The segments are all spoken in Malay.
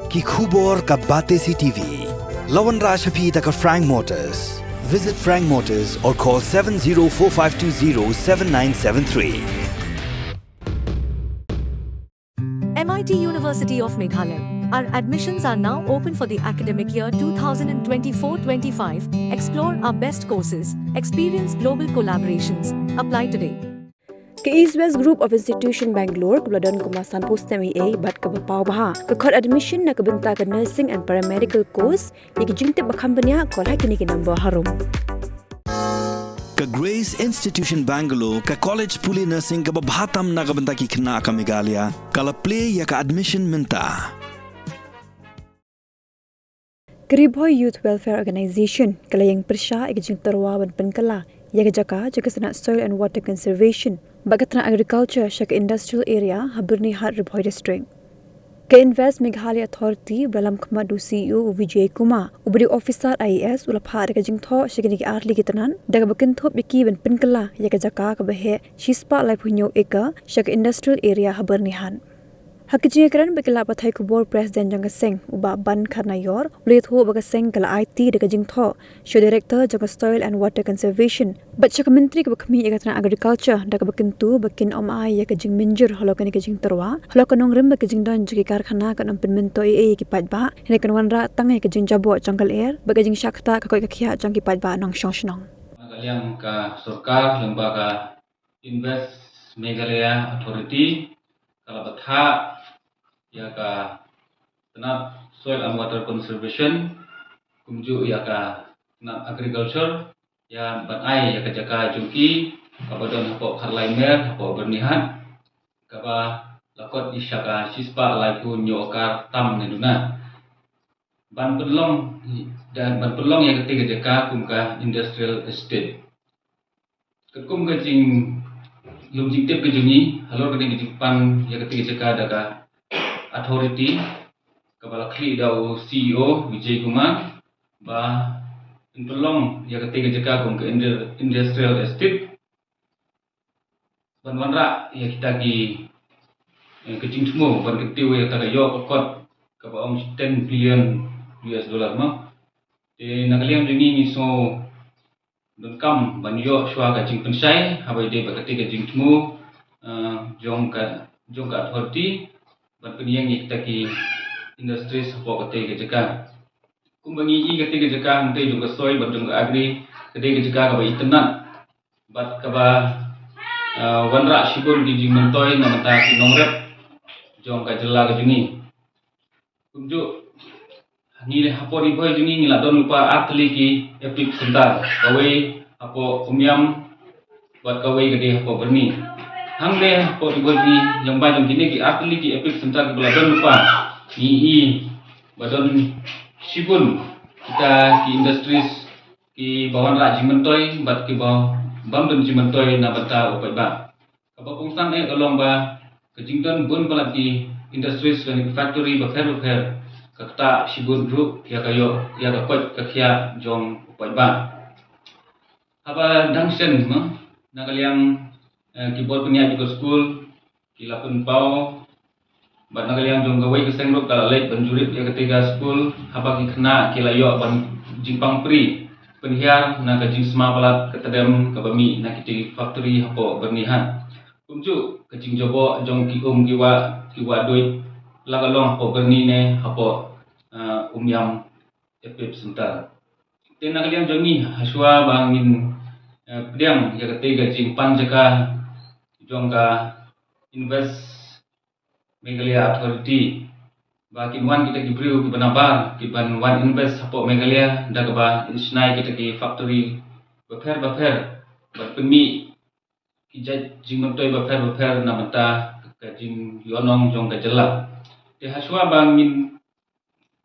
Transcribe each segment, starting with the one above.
ki khubor ka Bate CTV. Lawan Rashaphi taka Frank Motors. Visit Frank Motors or call 7045207973. MIT University of Meghalaya. Our admissions are now open for the academic year 2024-25. Explore our best courses, experience global collaborations. Apply today. Ke East West Group of Institution Bangalore kebeladon kemasan post MA bat ke bapau baha ke kod admission na kebenta ke nursing and paramedical course yang jingte bakam benya kol hakini ke number harum. Ka Grace Institution Bangalore ka college puli nursing ka babhatam na kabenta ki khna ka Meghalaya kala play ya ka admission minta. Karibhoy Youth Welfare Organization kalayang persya ikajing tarwa ban penkala yaga jaka jaga sana soil and water conservation bagatna agriculture shaka industrial area Habirni Hat Ribhoy district. Ke Invest Meghalaya Authority Balam Khamadu CEO Vijay Kumar ubri officer IAS ulapha ikajing tho shagini ki arli kitanan daga bakin thop biki ban penkala yaga jaka ka bahe shispa lai phunyo eka shaka industrial area Habirni Han. Hakijing ekran bekila pathai kubor president janga seng uba ban karna yor ulit ho baga seng kala IT daga jing tho show director janga soil and water conservation but shaka menteri ke bakmi egatna agriculture daga bakin tu bakin om ai ya kajing minjur holokan ke jing terwa holokan ongrim ke jing don jiki karkhana kan om penmento e ki patba hene kan wanra tang ke jing jabo jangkal air baga jing shakta ka koi ka khia jang ki patba nong shong Kalian ka Sarkar lembaga Invest Meghalaya Authority kalau betha ya ka tenat soil and water conservation kumju ya ka tenat agriculture ya ban ai ya ka jaka jungki kabadon hapo kharlaimer hapo bernihan kaba lakot isyaka sispa laiku nyokar tam neduna ban pelong dan ban pelong ya ketiga jaka kumka industrial estate kekum gajing lumjing tip kejungi halo kene dipan ya ketiga jaka daga authority kepala kli dau CEO Vijay Kumar ba intolong ya ketiga jaka kum ke industrial estate ban wanra ya kita ki kecing semua ban ketiwe ya taga yo kokot ka ba om 10 billion US dollar ma te nakaliam jengi ni so don kam ban yo shwa ka jing pensai habai de ba ketiga jing semua jong ka authority ban peniyang kita ki industri support kate ke jaka kumbangi i kate ke jaka hante juga soil ban juga agri kate ke jaka ka ba internet bat ka ba wanra shibul di jing mentoy na mata ki nongrep jong ka jela ka jungi kumju ni le hapo ri boy jungi ni la don lupa atli ki epic sentar kawe apo umiam bat kawe gede hapo berni Hangde po ibodi yang bajong kini ki atli ki epic sentar beladon lupa ni badon sibun kita ki industries ki bawan ra jimentoy bat ki baw bamdon jimentoy na bata upai ba kapapung sang kalong ba kejington bun balat ki industries dan factory ba fer kakta sibun group ya kayo ya ka kot kakya jong upai ba haba dangsen ma nakaliang keyboard punya juga school kila pun pau bat nagaliang jong gawai ke sengrok kala late banjurit ya ketiga school haba ki kena kila yo ban jingpang pri penhiar na ka jing sma palat ketedem ka bami na kiti factory hapo bernihan kumju ka jing jobo jong ki kiwa doit lagalong hapo berni ne hapo umyam epip sentar ten nagaliang jongi haswa bangin pediam ya ketiga jing panjaka jongka Invest Meghalaya Authority bakin wan kita ki brio ki banabar ki ban wan invest hapo Meghalaya daga ba isnai kita ki factory baper bat pemi ki jing mentoy baper na mata ka jing yonong jong ka jela te haswa bangin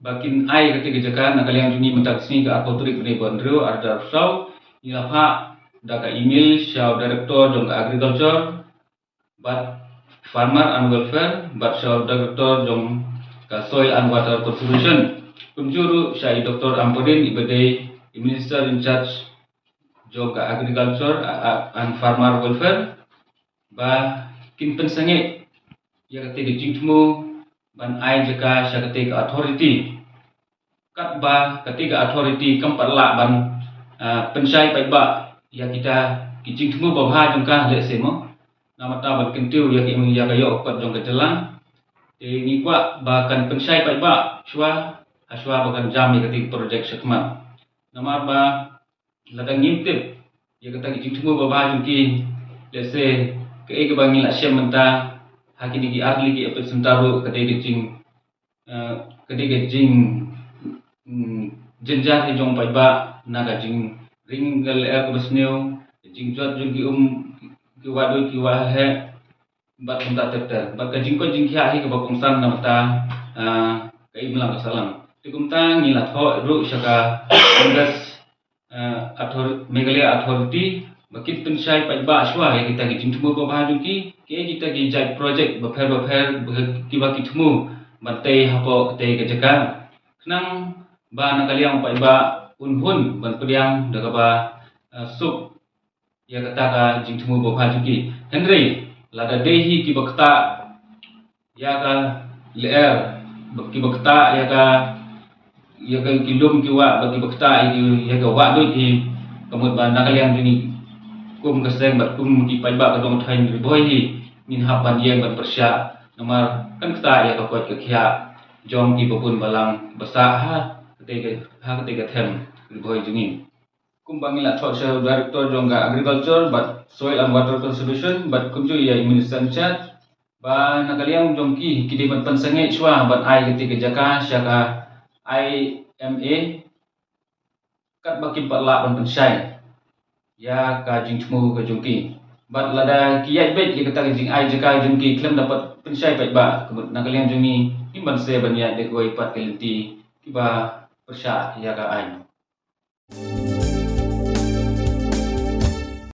bakin ai ketika jaka nakaliang juni mentak sini ka authority bene bondro ada saw ilaha daga email shaw director jong ka agriculture but farmer and welfare but shaw director jong ka soil and water conservation kumjuru syai Dr. Ampodin ibadai minister in charge jong ka agriculture and farmer welfare ba kin pensange ya ketika jingtmu ban ai jaka sya ketika authority kat ba ketika authority keempat la ban pensai pai ba ya kita kijing temu ba bha jongka le semo nama ta ban kentiu ya ki ya ka yo kot jong kejelang ni kwa ba kan pensai pai ba shwa haswa ba kan jam ya ketika project sekmat nama ba ladang ngintip ya kata kijing temu ba bha jongki le se ke e ba ngila syam menta hakini ki arli ki apet sentaro ketika kijing jenjar he jong pai ba naga jing ring gal er ko besneu jing jot jong ki wadu ki wa he bat unta tepter bat ka jing ko jing khia he ka ba kongsan na mata kai melang salam tikum tang ngila tho ru syaka indas Meghalaya authority bakit pensai pai ba shwa ya kita ki jing temu ba bha ki kita ki jai project ba pher ki ba ki temu bantai hapo te ke jaka nang ba nakaliang pai ba hun ban pediang daga ba sup ya kata ka jing temu ba bha ki Henry lada dehi ki bakta ya ka leer ki bakta ya ka kilum ki wa bagi bakta ya ka wa do ki kamut ba nakaliang ni kum kaseng bat kum ki pai ba ka dong thain boy hi min hapan yang ban persya nomor kan kata ya ka kot ke khia jom ki popun balang basa ketika them boy juni kumbangila thot sha director jongga agriculture but soil and water conservation but kumju ya minister chat ba nakaliang jongki kidi ban pansange chwa ban ai ketika jaka syaka IMA kat bakim patla ban pensai ya ka jing temu ka jongki bat lada kiyat bet ya kata jing ai jaka jongki klem dapat pensai pai ba kebut nakaliang jongi imban se ban ya de koi pat kelenti kiba persya ya ka ai